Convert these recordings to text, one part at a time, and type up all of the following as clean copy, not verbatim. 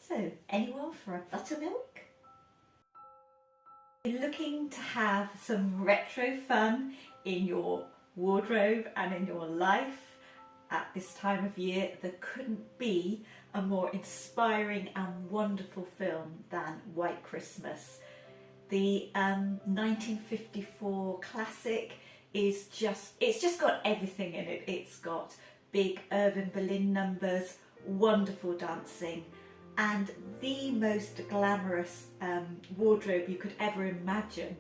So, anyone for a buttermilk? You're looking to have some retro fun in your wardrobe and in your life at this time of year. There couldn't be a more inspiring and wonderful film than White Christmas. The 1954 classic is it's just got everything in it. It's got big Irving Berlin numbers, wonderful dancing, and the most glamorous wardrobe you could ever imagine.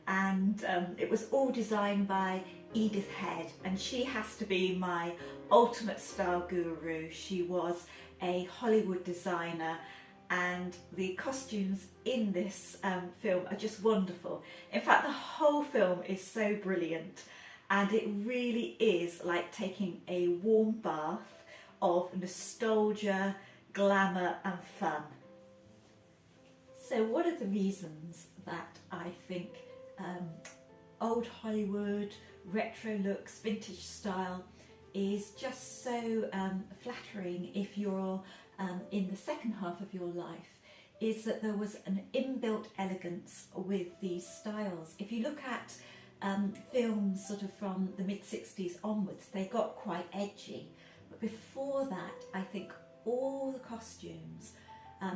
And it was all designed by Edith Head, and she has to be my ultimate style guru. She was a Hollywood designer, and the costumes in this film are just wonderful. In fact, the whole film is so brilliant, and it really is like taking a warm bath of nostalgia, glamour and fun. So what are the reasons that I think old Hollywood, retro looks, vintage style is just so flattering if you're in the second half of your life, is that there was an inbuilt elegance with these styles. If you look at films sort of from the mid-60s onwards, they got quite edgy. But before that, I think all the costumes,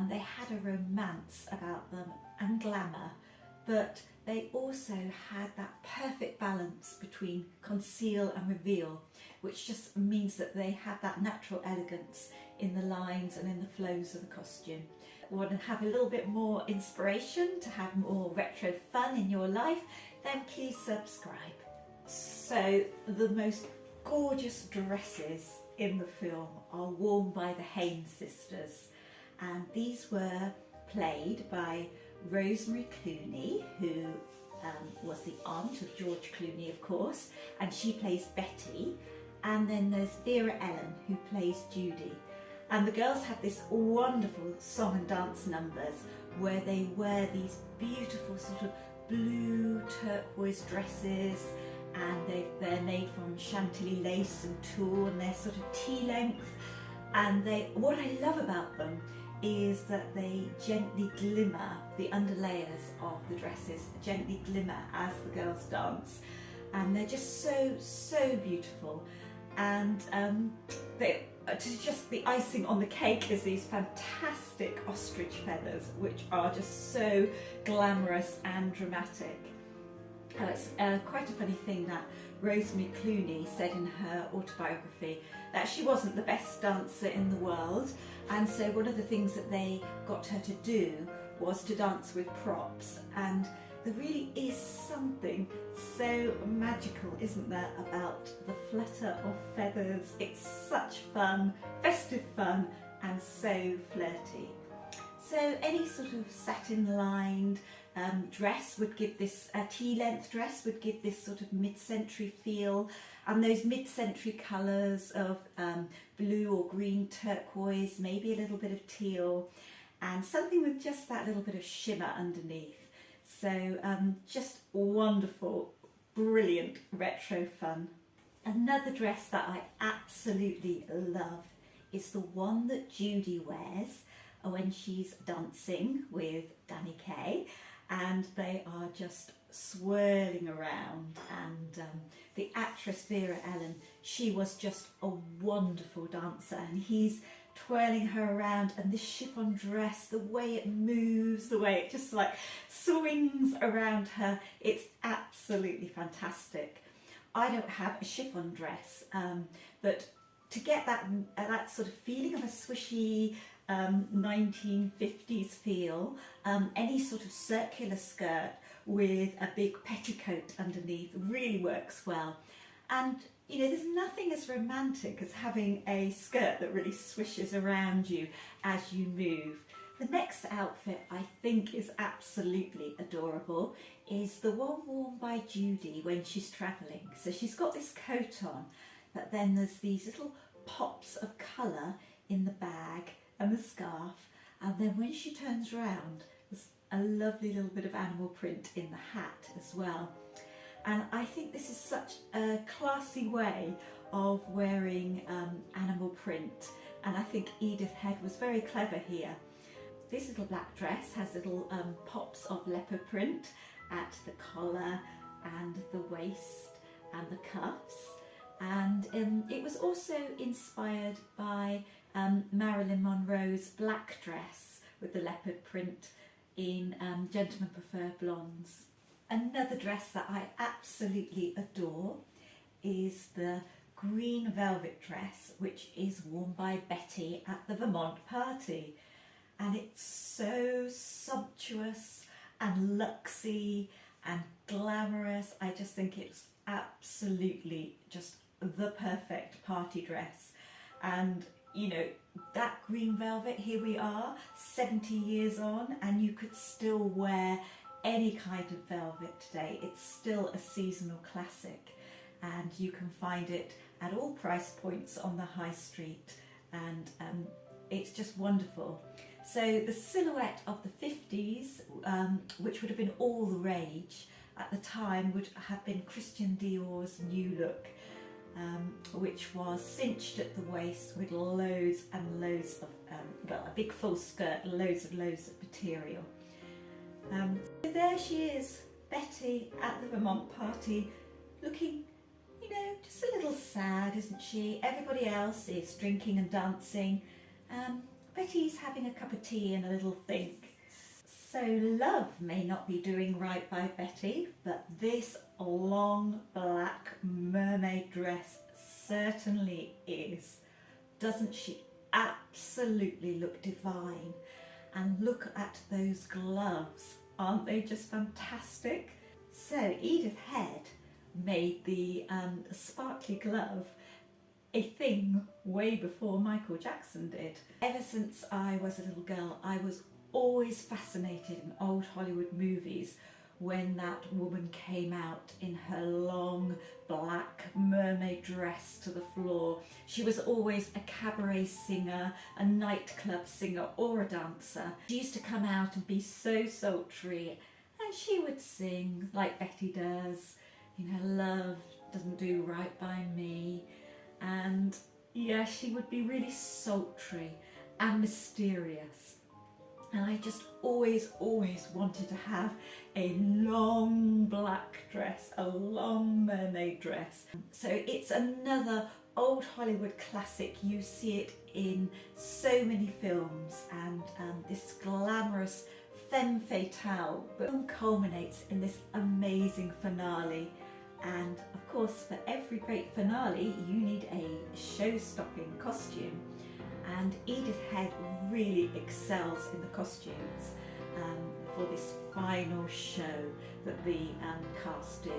they had a romance about them and glamour, but they also had that perfect balance between conceal and reveal, which just means that they have that natural elegance in the lines and in the flows of the costume. Want to have a little bit more inspiration to have more retro fun in your life? Then please subscribe. So the most gorgeous dresses in the film are worn by the Haynes sisters, and these were played by Rosemary Clooney, who was the aunt of George Clooney, of course, and she plays Betty. And then there's Vera Ellen, who plays Judy. And the girls have this wonderful song and dance numbers where they wear these beautiful sort of blue turquoise dresses, and they're made from chantilly lace and tulle, and they're sort of tea length. And what I love about them is that they gently glimmer, the underlayers of the dresses gently glimmer as the girls dance, and they're just so beautiful. And just the icing on the cake is these fantastic ostrich feathers, which are just so glamorous and dramatic. It's quite a funny thing that Rosemary Clooney said in her autobiography that she wasn't the best dancer in the world, and so one of the things that they got her to do was to dance with props. And there really is something so magical, isn't there, about the flutter of feathers. It's such fun, festive fun, and so flirty. So any sort of satin-lined dress would give this, tea-length dress would give this sort of mid-century feel, and those mid-century colours of blue or green turquoise, maybe a little bit of teal, and something with just that little bit of shimmer underneath. So just wonderful, brilliant retro fun. Another dress that I absolutely love is the one that Judy wears when she's dancing with Danny Kaye, and they are just swirling around. And the actress Vera Ellen, she was just a wonderful dancer, and he's twirling her around, and this chiffon dress, the way it moves, the way it just like swings around her, it's absolutely fantastic. I don't have a chiffon dress, but to get that sort of feeling of a swishy 1950s feel, any sort of circular skirt with a big petticoat underneath really works well. And you know, there's nothing as romantic as having a skirt that really swishes around you as you move. The next outfit I think is absolutely adorable is the one worn by Judy when she's travelling. So she's got this coat on, but then there's these little pops of colour in the bag and the scarf, and then when she turns round, there's a lovely little bit of animal print in the hat as well. And I think this is such a classy way of wearing animal print, and I think Edith Head was very clever here. this little black dress has little pops of leopard print at the collar and the waist and the cuffs, and it was also inspired by Marilyn Monroe's black dress with the leopard print in Gentlemen Prefer Blondes. Another dress that I absolutely adore is the green velvet dress, which is worn by Betty at the Vermont party, and it's so sumptuous and luxy and glamorous. I just think it's absolutely just the perfect party dress. And you know, that green velvet, here we are 70 years on, and you could still wear any kind of velvet today. It's still a seasonal classic, and you can find it at all price points on the high street, and it's just wonderful. So the silhouette of the 50s, which would have been all the rage at the time, would have been Christian Dior's new look, which was cinched at the waist with loads and loads of, well, a big full skirt, loads of material. So there she is, Betty at the Vermont party, looking, you know, just a little sad, isn't she? Everybody else is drinking and dancing. Betty's having a cup of tea and a little think. So love may not be doing right by Betty, but this long black mermaid dress certainly is. Doesn't she absolutely look divine? And look at those gloves, aren't they just fantastic? So Edith Head made the sparkly glove a thing way before Michael Jackson did. Ever since I was a little girl, I was always fascinated in old Hollywood movies when that woman came out in her long black mermaid dress to the floor. She was always a cabaret singer, a nightclub singer, or a dancer. She used to come out and be so sultry, and she would sing like Betty does, you know, love doesn't do right by me. And yeah, she would be really sultry and mysterious. And I just always wanted to have a long black dress, a long mermaid dress. So it's another old Hollywood classic. You see it in so many films, and this glamorous femme fatale. The film culminates in this amazing finale. And of course, for every great finale, you need a show-stopping costume. And Edith Head really excels in the costumes for this final show that the cast do.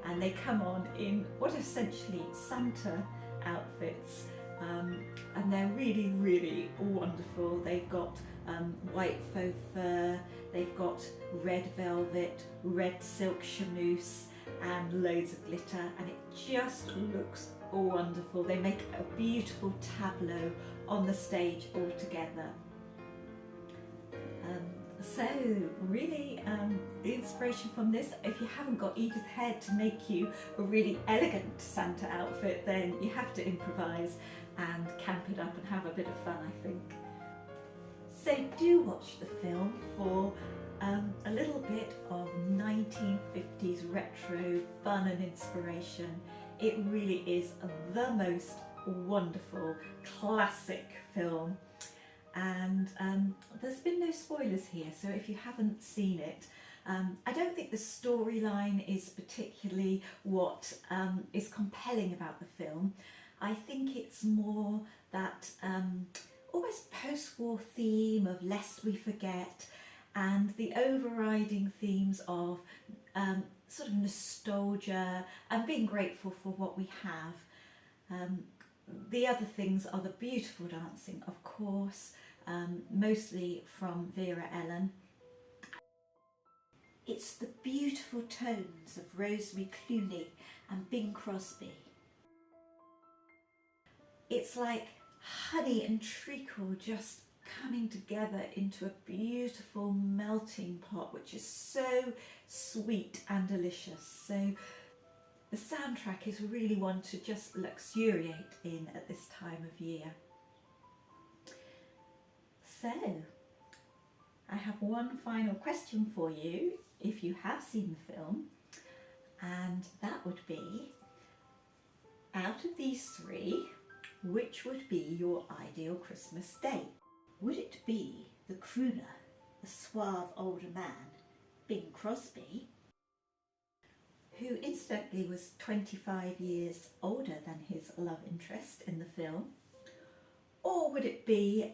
And they come on in what are essentially Santa outfits, and they're really wonderful. They've got white faux fur, they've got red velvet, red silk chamoose, and loads of glitter, and it just looks wonderful. They make a beautiful tableau on the stage all together. So really the inspiration from this, if you haven't got Edith Head to make you a really elegant Santa outfit, then you have to improvise and camp it up and have a bit of fun, I think. So do watch the film for a little bit of 1950s retro fun and inspiration. It really is the most wonderful classic film, and there's been no spoilers here, so if you haven't seen it, I don't think the storyline is particularly what is compelling about the film. I think it's more that almost post-war theme of lest we forget, and the overriding themes of sort of nostalgia and being grateful for what we have. The other things are the beautiful dancing, of course, mostly from Vera Ellen. It's the beautiful tones of Rosemary Clooney and Bing Crosby. It's like honey and treacle just coming together into a beautiful melting pot, which is so sweet and delicious. So the soundtrack is really one to just luxuriate in at this time of year. So I have one final question for you if you have seen the film, and that would be, out of these three, which would be your ideal Christmas date? Would it be the crooner, the suave older man, Bing Crosby, who incidentally was 25 years older than his love interest in the film? Or would it be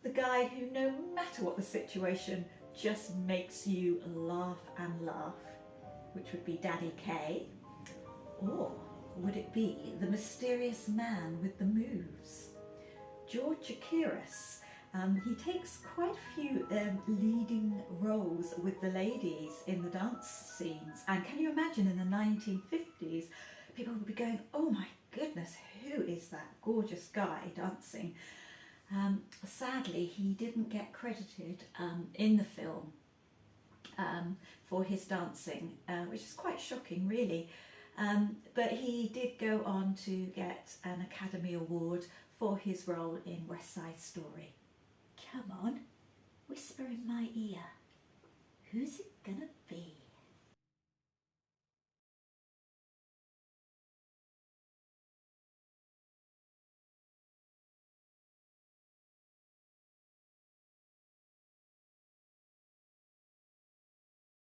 the guy who, no matter what the situation, just makes you laugh and laugh, which would be Daddy K? Or would it be the mysterious man with the moves, George Akiris? He takes quite a few leading roles with the ladies in the dance scenes. And can you imagine, in the 1950s, people would be going, oh my goodness, who is that gorgeous guy dancing? Sadly, he didn't get credited in the film for his dancing, which is quite shocking, really. But he did go on to get an Academy Award for his role in West Side Story. Come on, whisper in my ear. Who's it gonna be?